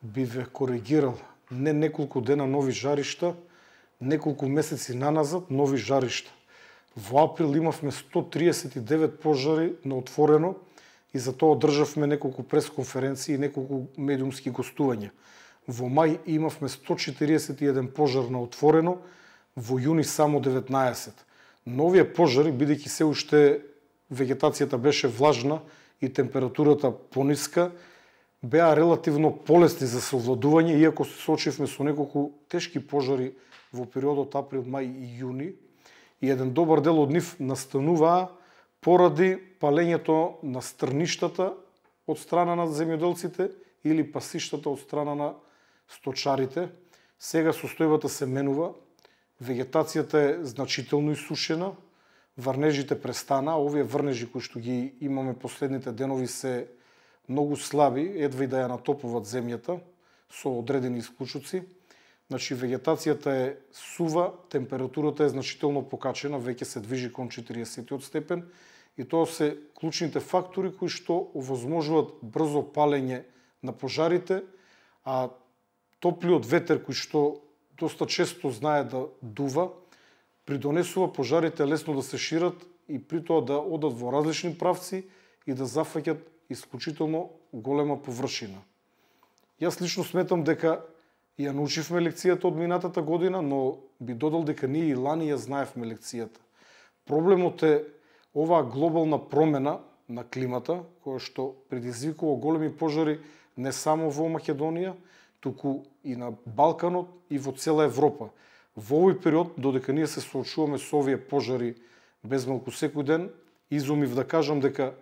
би ве коригирал. Не неколку дена нови жаришта, неколку месеци наназад нови жаришта. Во април имавме 139 пожари на отворено и за тоа одржавме неколку пресконференции и неколку медиумски гостувања. Во мај имавме 141 пожар на отворено, во јуни само 19. Но овие пожари, бидејќи се уште вегетацијата беше влажна и температурата пониска, беа релативно полесни за совладување, иако се соочивме со неколку тешки пожари во периодот април, мај и јуни, и еден добар дел од нив настануваа поради палењето на стрништата од страна на земјоделците или пасиштата од страна на сточарите. Сега состојбата се менува, вегетацијата е значително исушена, врнежите престана, овие врнежи кои што ги имаме последните денови се многу слаби, едва и да ја натопуват земјата со одредени исклучоци. Значи, вегетацијата е сува, температурата е значително покачена, веќе се движи кон 40 степен и тоа се клучните фактори кои што овозможуваат брзо палење на пожарите, а топлиот ветер кој што доста често знае да дува, придонесува пожарите лесно да се шират и при тоа да одат во различни правци и да зафаќат исклучително голема површина. Јас лично сметам дека ја научивме лекцијата од минатата година, но би додал дека ние и лани ја знаевме лекцијата. Проблемот е оваа глобална промена на климата, која што предизвикува големи пожари не само во Македонија, туку и на Балканот и во цела Европа. Во овој период, додека ние се соочуваме со овие пожари безмалку секој ден, изумив да кажам дека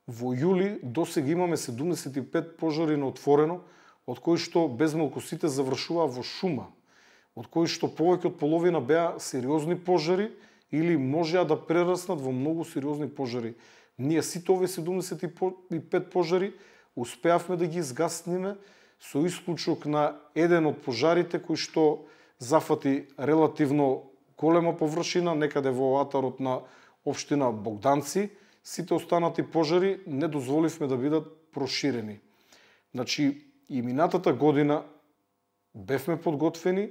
во јули досега имаме 75 пожари на отворено, од кои што безмалку сите завршуваа во шума, од кои што повеќе од половина беа сериозни пожари или можеа да прераснат во многу сериозни пожари. Ние сите овие 75 пожари успеавме да ги изгасниме со исклучок на еден од пожарите кој што зафати релативно голема површина, некаде во атарот на општина Богданци. Сите останати пожари не дозволивме да бидат проширени. Значи, и минатата година бевме подготвени,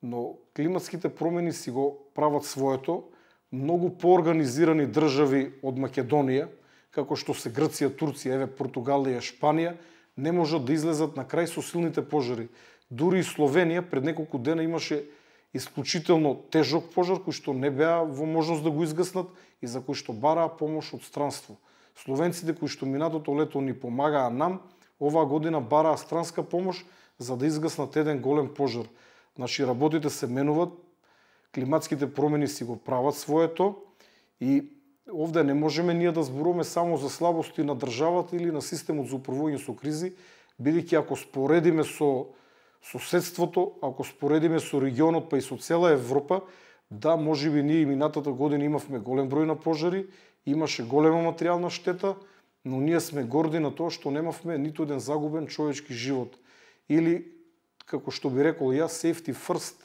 но климатските промени си го прават своето. Многу поорганизирани држави од Македонија, како што се Грција, Турција, еве Португалија, Шпанија, не можат да излезат на крај со силните пожари. Дури и Словенија пред неколку дена имаше исклучително тежок пожар кој што не беа во можност да го изгаснат и за кој што бараа помош од странство. Словенците кои што минатото лето ни помагаа нам, оваа година бараа странска помош за да изгаснат еден голем пожар. Значи, работите се менуват, климатските промени си го прават своето и овде не можеме ние да зборуваме само за слабости на државата или на системот за управување со кризи, бидејќи ако споредиме со соседството, ако споредиме со регионот, па и со цела Европа, да, можеби ние и минатата година имавме голем број на пожари, имаше голема материјална штета, но ние сме горди на тоа што немавме ниту еден загубен човечки живот. Или, како што би рекол јас, safety first.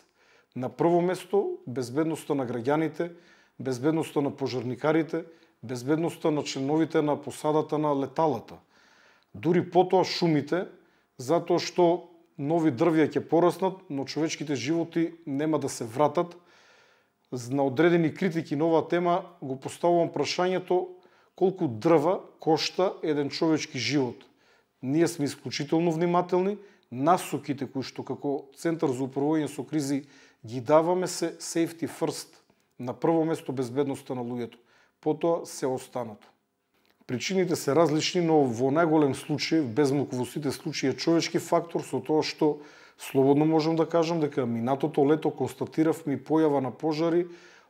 На прво место, безбедноста на граѓаните, безбедноста на пожарникарите, безбедноста на членовите на посадата на леталата. Дури потоа шумите, затоа што нови дрвја ќе пораснат, но човечките животи нема да се вратат. На одредени критики на оваа тема го поставувам прашањето колку дрва кошта еден човечки живот. Ние сме исклучително внимателни, насоките кои што како Центар за управување со кризи ги даваме се safety first. На прво место безбедноста на луѓето, потоа се останато. Причините се различни, но во најголем случај, безмалку во сите случаи е човечки фактор, со тоа што слободно можам да кажам дека минатото лето констатиравме и појава на пожари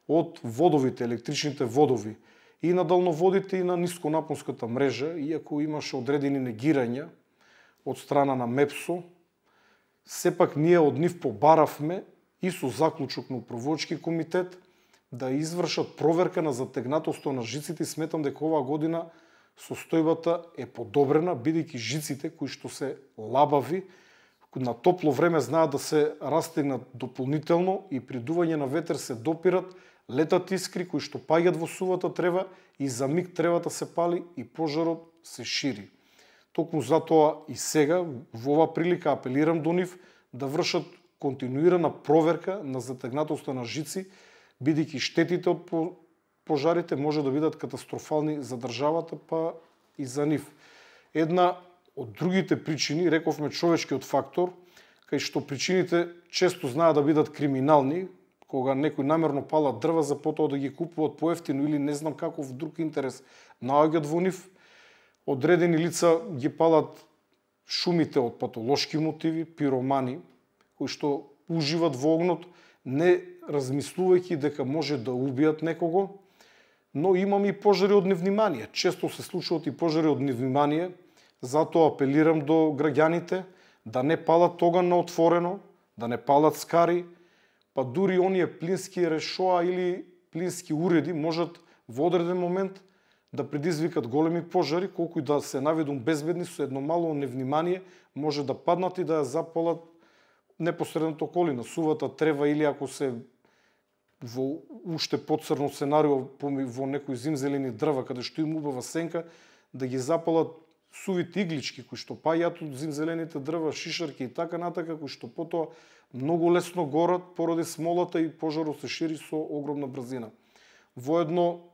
од водовите, електричните водови, и на далноводите и на нисконапонската мрежа, иако имаше одредени негирања од страна на МЕПСО, сепак ние од нив побаравме и со заклучок на управувачки комитет да извршат проверка на затегнатоство на жиците и сметам дека оваа година состојбата е подобрена, бидејќи жиците кои што се лабави, на топло време знаат да се растегнат дополнително и при дување на ветер се допират, летат искри кои што паѓат во сувата трева и за миг тревата се пали и пожарот се шири. Токму затоа и сега, во оваа прилика апелирам до нив да вршат континуирана проверка на затегнатоста на жици, бидејќи штетите од пожарите може да бидат катастрофални за државата, па и за нив. Една од другите причини, рековме човечкиот фактор, кај што причините често знаат да бидат криминални, кога некој намерно пала дрва за потоа да ги купуваат поевтино или не знам каков друг интерес наоѓаат во нив. Одредени лица ги палат шумите од патолошки мотиви, пиромани, кои што уживат во огнот, не размислувајќи дека може да убијат некого, но имаме и пожари од невнимание. Често се случуваат и пожари од невнимание, затоа апелирам до граѓаните да не палат оган на отворено, да не палат скари, па дури оние плински решоа или плински уреди можат во одреден момент да предизвикат големи пожари, колку и да се наведум безбедни, со едно мало невнимание може да паднат и да ја запалат непосредната околина, сувата трева или ако се во уште поцрно сценарио во некои зимзелени дрва каде што има убава сенка, да ги запалат сувите иглички кои што паѓаат од зимзелените дрва, шишарки и така натака, кои што потоа многу лесно горат поради смолата и пожарот се шири со огромна брзина. Воедно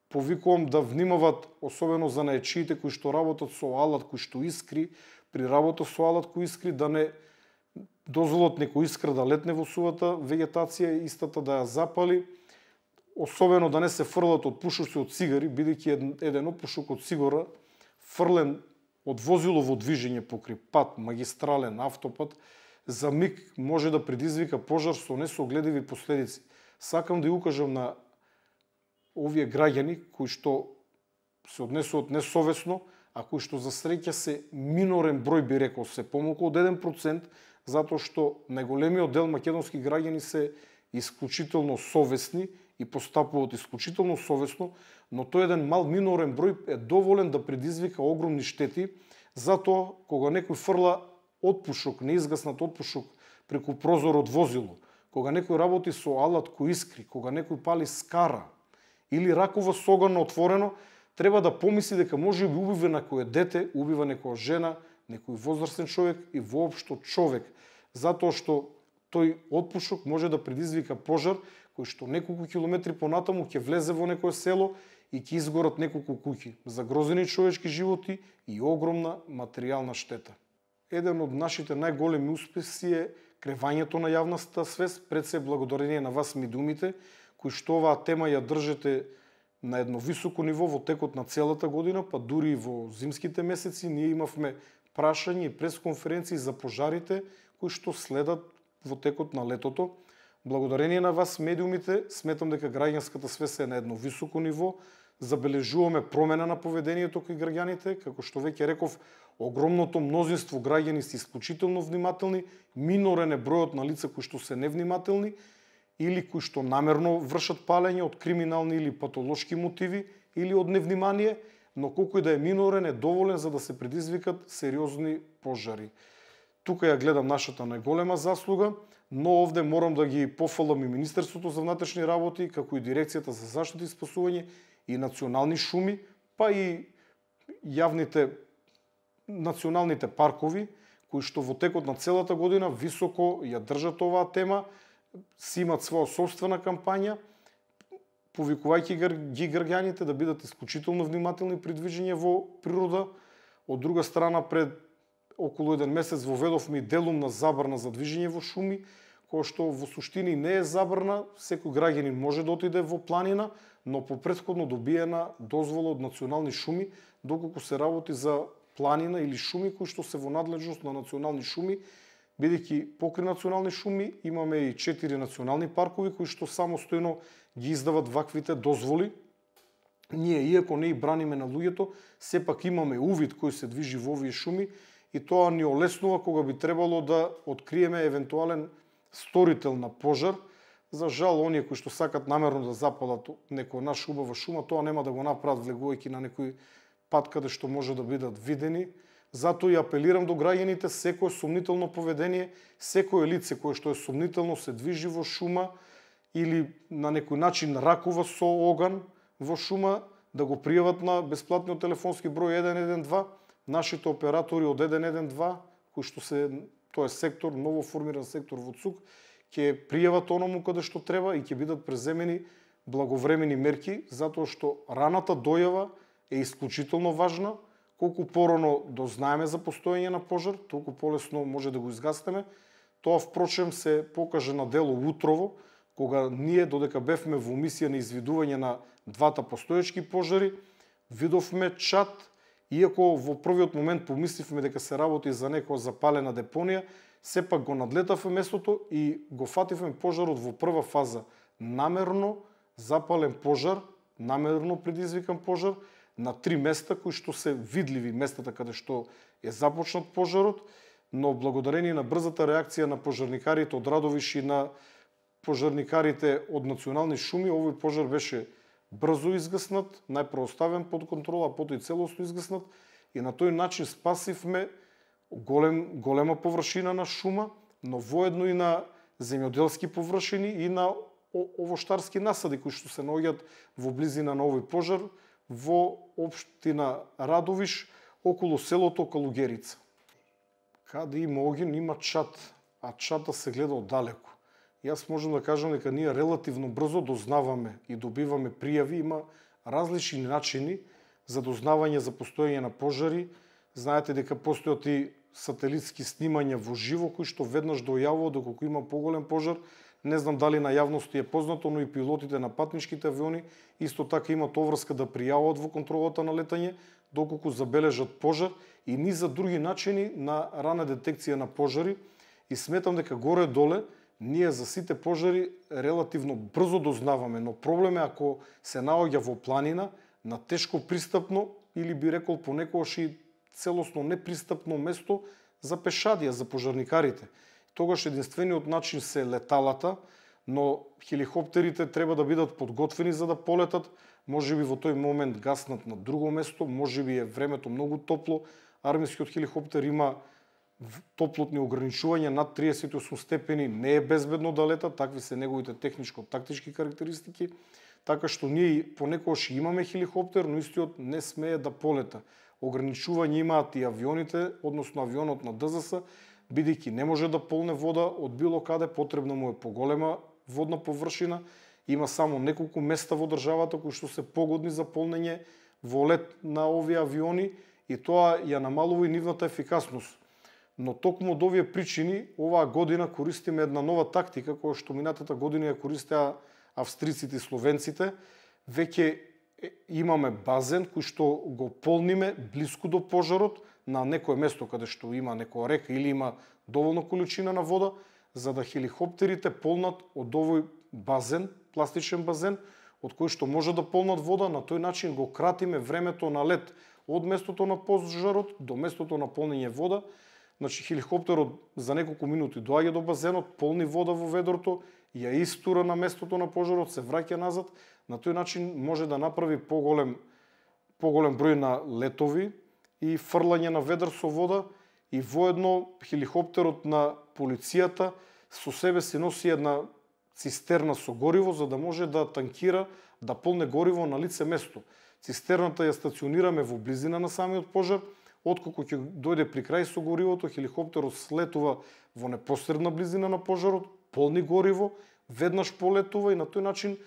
повикувам да внимават, особено за наечиите кои што работат со алат кои што искри, при работа со алат кои искри да не дозволат некој искра да летне во сувата вегетација, истата да ја запали, особено да не се фрлат од пушоци од цигари, бидејќи еден опушок од цигара фрлен од возило во движење покрај пат, магистрален, автопат, за миг може да предизвика пожар со несогледиви последици. Сакам да ја укажам на овие граѓани кои што се однесуваат несовесно, а кои што за среќа се минорен број, би рекол, се помалку од 1%, затоа што најголемиот дел македонски граѓани се исклучително совесни и постапуваат исклучително совесно, но тој еден мал минорен број е доволен да предизвика огромни штети, затоа кога некој фрла отпушок, неизгаснат отпушок преку прозор од возило, кога некој работи со алат кој искри, кога некој пали скара или ракува со оган на отворено, треба да помисли дека може би убива некој дете, убива некоја жена, некој возрастен човек и воопшто човек, затоа што тој отпушок може да предизвика пожар кој што неколку километри понатаму ќе влезе во некое село и ќе изгорат неколку куќи, загрозени човечки животи и огромна материјална штета. Еден од нашите најголеми успеси е кревањето на јавната свест, пред се благодарение на вас медиумите, кои што оваа тема ја држите на едно високо ниво во текот на целата година, па дури и во зимските месеци ние имавме прашања и пресконференции за пожарите кои што следат во текот на летото. Благодарение на вас медиумите, сметам дека граѓанската свест е на едно високо ниво, забележуваме промена на поведението кај граѓаните, како што веќе реков, огромното мнозинство граѓани се исклучително внимателни, минорен е бројот на лица кои што се невнимателни или кои што намерно вршат палење од криминални или патолошки мотиви или од невнимание, но колку и да е минорен е доволен за да се предизвикат сериозни пожари. Тука ја гледам нашата најголема заслуга, но овде морам да ги пофалам и Министерството за внатрешни работи, како и Дирекцијата за заштита и спасување и национални шуми, па и националните паркови, кои што во текот на целата година високо ја држат оваа тема, си имат своја собствена кампања, повикувајќи ги граѓаните да бидат исклучително внимателни при движење во природа. Од друга страна, пред околу еден месец воведовме и делумна забрана за движење во шуми, која што во суштини не е забрана, секој граѓанин може да отиде во планина, но по претходно добиена дозвола од национални шуми, доколку се работи за планина или шуми кои што се во надлежност на национални шуми, бидејќи покрај национални шуми имаме и 4 национални паркови кои што самостојно ги издават ваквите дозволи. Ние, иако не и браниме на луѓето, сепак имаме увид кој се движи во овие шуми и тоа ни олеснува кога би требало да откриеме евентуален сторител на пожар. За жал, оние кои што сакат намерно да запалат некоја наша убава шума, тоа нема да го направат влегувајќи на некој пат каде што може да бидат видени. Затоа и апелирам до граѓаните, секое сомнително поведение, секое лице кое што е сомнително се движи во шума или на некој начин ракува со оган во шума, да го пријават на бесплатниот телефонски број 112, нашите оператори од 112, кои што се тоа е сектор, ново формиран сектор во ЦУК, ќе пријават оному каде што треба и ќе бидат преземени благовремени мерки, затоа што раната дојава е исклучително важна. Колку порано дознаеме за постоење на пожар, толку полесно може да го изгаснеме. Тоа впрочем се покаже на дело утрово, кога ние додека бевме во мисија на извидување на двата постоечки пожари, видовме чад, иако во првиот момент помисливме дека се работи за некоја запалена депонија, сепак го надлетавме местото и го фативме пожарот во прва фаза. Намерно запален пожар, намерно предизвикан пожар на 3 места кои што се видливи местата каде што е започнат пожарот, но благодарение на брзата реакција на пожарникарите од Радовиш и на пожарникарите од Национални шуми, овој пожар беше брзо изгаснат, најпрво оставен под контрола, а потоа и целосно изгаснат и на тој начин спасивме голема површина на шума, но воедно и на земјоделски површини и на овоштарски насади кои што се наоѓаат во близина на овој пожар во општина Радовиш околу селото Калугерица. Каде има огин, има чад, а чата се гледа оддалеку. Јас можам да кажам дека ние релативно брзо дознаваме и добиваме пријави, има различни начини за дознавање за постоење на пожари. Знаете дека постојат и сателитски снимања во живо кои што веднаш дојавуваат доколку има поголем пожар. Не знам дали на јавност е познато, но и пилотите на патничките авиони исто така имаат оврска да пријавуваат во контролата на летање доколку забележат пожар и низа други начини на рана детекција на пожари. И сметам дека горе-доле ние за сите пожари релативно брзо дознаваме, но проблем е ако се наоѓа во планина, на тешко пристапно или би рекол понекогаш и целосно непристапно место за пешадија, за пожарникарите. Тогаш единствениот начин се леталата, но хеликоптерите треба да бидат подготвени за да полетат. Може би во тој момент гаснат на друго место, може би е времето многу топло. Армискиот хеликоптер има топлотни ограничувања над 38 степени, не е безбедно да лета, такви се неговите техничко-тактички карактеристики, така што ние понекогаш имаме хеликоптер, но истиот не смее да полета. Ограничување имаат и авионите, односно авионот на ДЗС, бидејќи не може да полне вода од било каде, потребна му е поголема водна површина, има само неколку места во државата кои што се погодни за полнење во лет на овие авиони и тоа ја намалува и нивната ефикасност. Но токму од овие причини, оваа година користиме една нова тактика, која што минатата година ја користеа австриците и словенците. Веќе имаме базен кој што го полниме блиску до пожарот, на некое место каде што има некоја река или има доволно количина на вода, за да хеликоптерите полнат од овој базен, пластичен базен, од кој што може да полнат вода, на тој начин го кратиме времето на лет од местото на пожарот до местото на полнење вода. Значи хеликоптерот за неколку минути доаѓа до базенот, полни вода во ведрото, ја истура на местото на пожарот, се враќа назад, на тој начин може да направи поголем број на летови и фрлање на ведар со вода и воедно хеликоптерот на полицијата со себе си носи една цистерна со гориво за да може да танкира, да полне гориво на лице место. Цистерната ја стационираме во близина на самиот пожар. Откако ќе дојде при крај со горивото, хеликоптерот слетува во непосредна близина на пожарот, полни гориво, веднаш полетува и на тој начин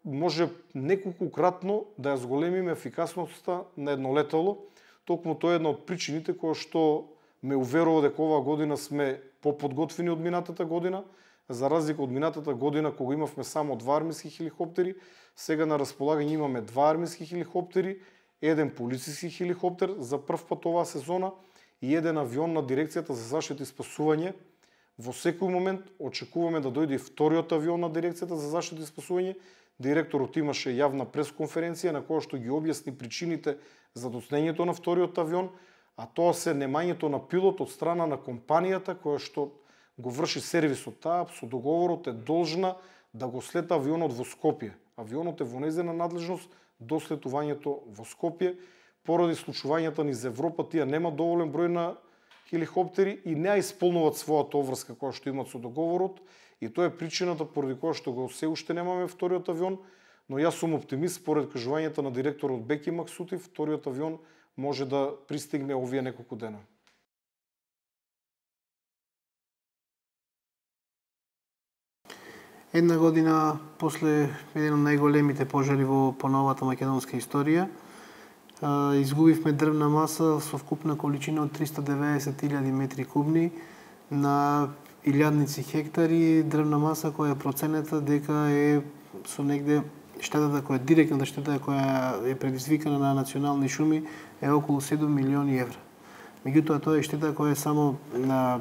може неколкукратно да ја зголемиме ефикасноста на едно летало. Токму тоа е една од причините која што ме уверува дека оваа година сме поподготвени од минатата година. За разлика од минатата година кога имавме само 2 армиски хеликоптери, сега на располагање имаме 2 армиски хеликоптери, еден полициски хеликоптер за прв пат оваа сезона и еден авион на дирекцијата за заштита и спасување. Во секој момент очекуваме да дојде и вториот авион на дирекцијата за заштита и спасување. Директорот имаше јавна пресконференција на која што ги објасни причините за доцнењето на вториот авион, а тоа се немањето на пилот од страна на компанијата која што го врши сервисот. Таа со договорот е должна да го слета авионот во Скопје. Авионот е во нејзина надлежност до слетувањето во Скопје. Поради случувањата низ Европа, тие нема доволен број на хеликоптери и не ја исполнуваат својата обврска која што имаат со договорот. И тоа е причината поради која што го се уште немаме вториот авион, но јас сум оптимист според кажувањата на директорот Беки Максути, вториот авион може да пристигне овие неколку дена. Една година после еден од најголемите пожари во поновата македонска историја, изгубивме дрвна маса со вкупна количина од 390.000 метри кубни на илјадници хектари, дрвна маса која е проценета дека е со негде штетата која е директната штета која е предизвикана на национални шуми е околу 7 милиони евра. Меѓутоа, тоа е штета која е само на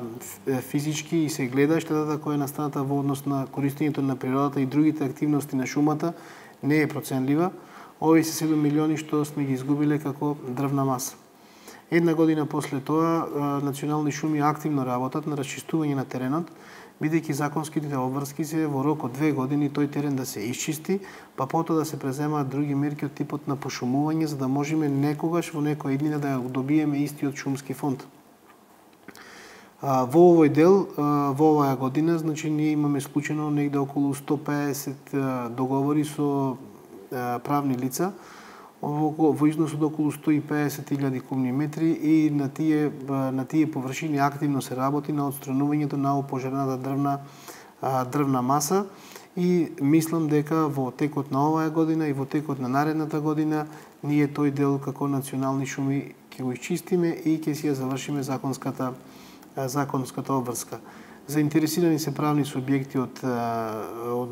физички и се гледа, штетата која е настаната во однос на користењето на природата и другите активности на шумата не е проценлива. Овие се 7 милиони што сме ги изгубиле како дрвна маса. Една година после тоа, национални шуми активно работат на расчистување на теренот, бидејќи законските обврски се во рок од 2 години тој терен да се исчисти, па потоа да се преземаат други мерки од типот на пошумување, за да можеме некогаш во некоја иднина да добиеме истиот шумски фонд. Во овој дел, во оваа година, значи ние имаме склучено негде околу 150 договори со правни лица, во износ од околу 150.000 кубни метри и на тие површини активно се работи на отстранувањето на опожарената дрвна маса и мислам дека во текот на оваа година и во текот на наредната година ние тој дел како национални шуми ќе го исчистиме и ќе си ја завршиме законската обврска. Заинтересирани се правни субјекти од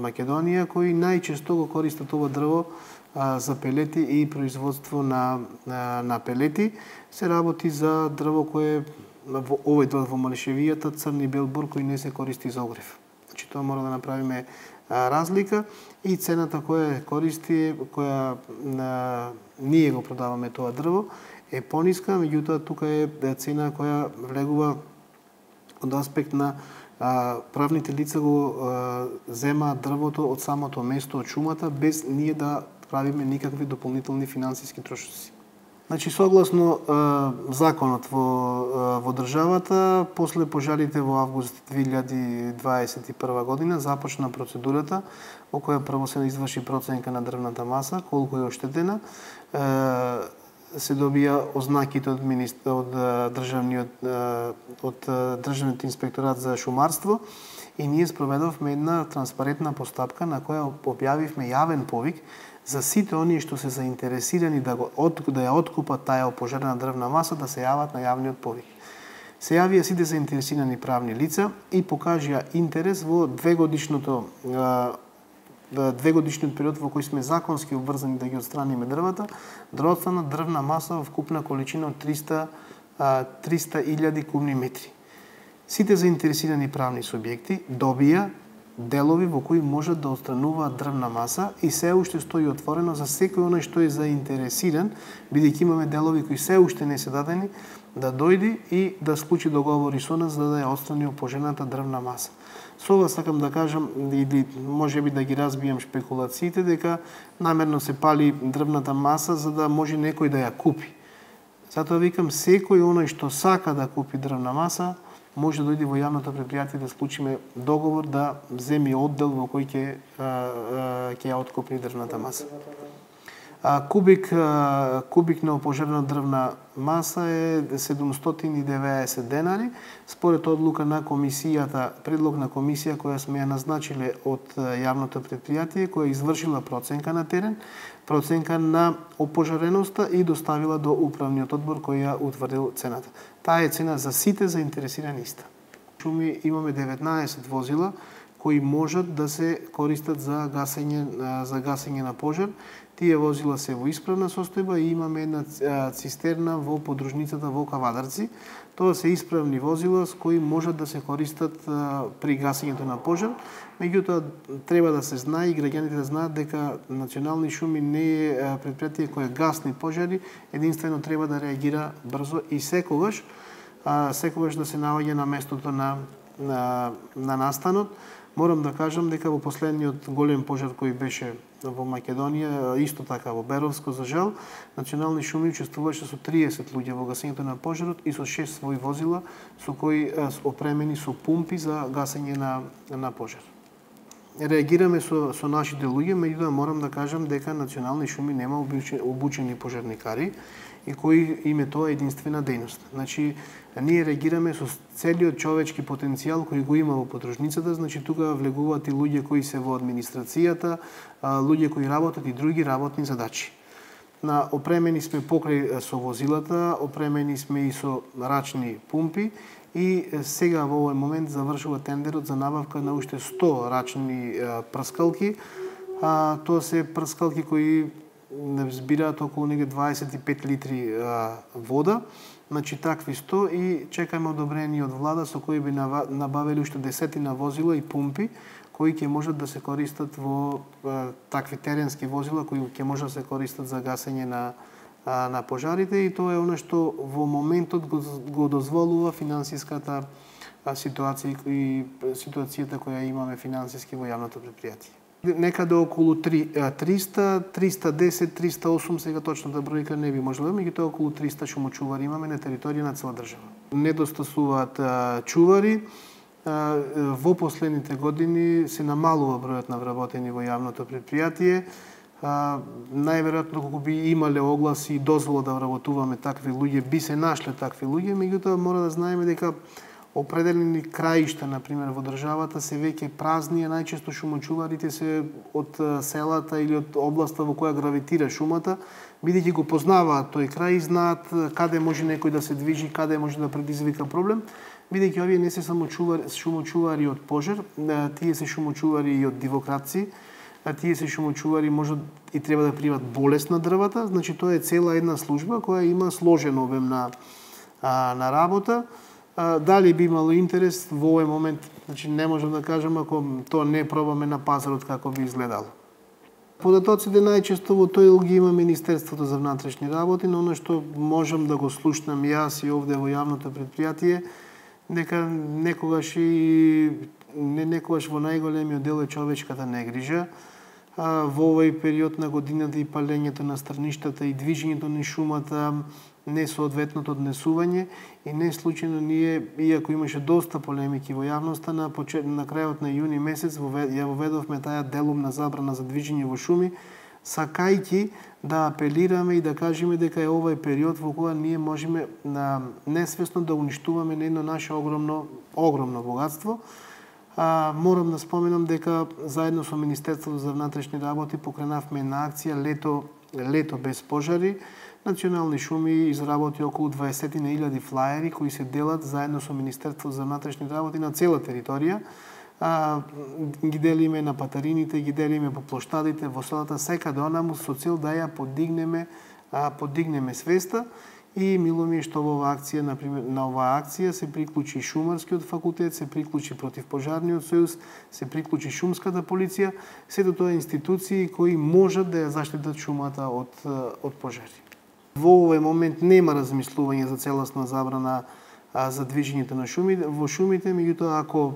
Македонија кои најчесто го користат ова дрво за пелети и производство на пелети. Се работи за дрво кое во овој дел во Малишевијата црн и бел бур кој не се користи за огрев. Значи тоа мора да направиме разлика и цената која користи, која ние го продаваме тоа дрво е пониска, меѓутоа тука е цена која влегува од аспект на правните лица го земаат дрвото од самото место од шумата без ние да правиме никакви дополнителни финансиски трошоци. Значи, согласно законот во државата, после пожарите во август 2021 година започна процедурата во која прво се изврши проценка на дрвната маса, колку е оштетена, се добија ознаките од Државниот инспекторат за шумарство и ние спроведовме една транспарентна постапка на која објавивме јавен повик за сите оние што се заинтересирани да ја откупат таа опожарена дрвна маса да се јават на јавниот повик. Се јавија сите заинтересирани правни лица и покажија интерес во двегодишниот период во кој сме законски обврзани да ги отстраниме дрвата, да остана дрвна маса во вкупна количина од 300.000 кубни метри. Сите заинтересирани правни субјекти добија делови во кои можат да отстрануваат дрвна маса и се уште стои отворено за секој оној што е заинтересиран, бидејќи имаме делови кои се уште не се дадени, да дојде и да склучи договори со нас за да ја отстрани опожарената дрвна маса. Со ова сакам да кажам, или можеби да ги разбијам шпекулациите, дека намерно се пали дрвната маса за да може некој да ја купи. Затоа викам, секој оној што сака да купи дрвна маса, може да дојде во јавното предпријатие да склучиме договор да земи оддел во кој ќе ја откупи дрвната маса. Кубик на опожарена дрвна маса е 790 денари. Според одлука на комисијата, предлог на комисија која сме ја назначиле од јавното предпријатие, која извршила проценка на терен, проценка на опожареноста и доставила до управниот одбор кој ја утврдил цената. Таа е цена за сите заинтересирани иста. Шуми имаме 19 возила кои можат да се користат за гасење на пожар. Тие возила се во исправна состојба и имаме една цистерна во подружницата во Кавадарци. Тоа се исправни возила с кои можат да се користат при гасењето на пожар. Меѓутоа, треба да се знае и граѓаните да знаат дека Национални шуми не е предпријатие кое гасни пожари, единствено треба да реагира брзо и секогаш да се наоѓа на местото на настанот. Морам да кажам дека во последниот голем пожар кој беше во Македонија, исто така во Беровско, за жал, Национални шуми учествуваше со 30 луѓе во гасењето на пожарот и со 6 своји возила со кои опремени со пумпи за гасење на пожар. реагираме со нашите луѓе, меѓутоа морам да кажам дека Национални шуми нема обучени пожарникари и кои им е тоа единствена дејност. Значи, ние реагираме со целиот човечки потенцијал кој го има во подружницата, значи тука влегуваат и луѓе кои се во администрацијата, луѓе кои работат и други работни задачи. Опремени сме покрај со возилата, опремени сме и со рачни пумпи и сега во овој момент завршува тендерот за набавка на уште 100 рачни прскалки. Тоа се прскалки кои збираат околу 25 литри вода, значи такви 100 и чекаме одобрение од влада со кои би набавили уште десетина возила и пумпи кои ќе можат да се користат во такви теренски возила кои ќе можат да се користат за гасење на пожарите и тоа е она што во моментот го дозволува финансиската ситуација и ситуацијата која имаме финансиски во јавното претпријатие. Некаде околу 300, 310, 308, сега точната бројка не би можела, меѓутоа околу 300 шумочувари имаме на територија на цела држава. Недостасуваат чувари. Во последните години се намалува бројот на вработени во јавното претпријатие. Најверојатно кога би имале огласи и дозвола да вработуваме такви луѓе, би се нашле такви луѓе, меѓутоа мора да знаеме дека определени краишта, например, во државата се веќе празни, а најчесто шумочуварите се од селата или од областа во која гравитира шумата, бидејќи го познаваат тој крај, знаат каде може некој да се движи, каде може да предизвика проблем, бидејќи овие не се само шумочувари од пожар, тие се шумочувари и од дивократци, тие се шумочувари можат и треба да примат болест на дрвата, значи тоа е цела една служба која има сложен обем на работа. Дали би имало интерес во овој момент, значи не можам да кажам ако тоа не пробаме на пазарот како би изгледало. Податоците најчесто во тој ги има Министерството за внатрешни работи, но оно што можам да го слушнам јас и овде во јавното претпријатие, дека некогаш во најголемиот дел е човечката негрижа. Во овој период на годината и палењето на страништата и движењето на шумата, несоодветното однесување и не случајно ние, иако имаше доста полемики во јавноста, на крајот на јуни месец ја воведовме таа делумна забрана за движење во шуми, сакајќи да апелираме и да кажеме дека е овој период во која ние можеме несвесно да уништуваме едно наше огромно богатство. Морам да споменам дека заедно со Министерството за внатрешни работи покренавме една акција Лето без пожари. Национални шуми изработи околу 20.000 флаери кои се делат заедно со Министерството за внатрешни работи на цела територија. Ги делиме на патарините, ги делиме по плоштадите, во селата, секаде онаму со цел да ја подигнеме свеста. И мило ми е што во оваа акција, например, на оваа акција се приклучи Шумарскиот факултет, се приклучи Противпожарниот сојуз, се приклучи Шумската полиција, сето тоа институции кои можат да ја заштитат шумата од пожари. Во овој момент нема размислување за целосна забрана за движењето на во шумите, меѓутоа ако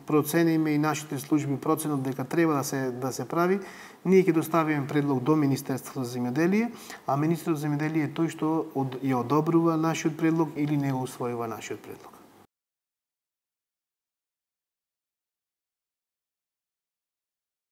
процениме и нашите служби проценат дека треба да се прави, ние ќе доставиме предлог до Министерството за земјоделие, а Министерот за земјоделие е тој што ја одобрува нашиот предлог или не го усвојува нашиот предлог.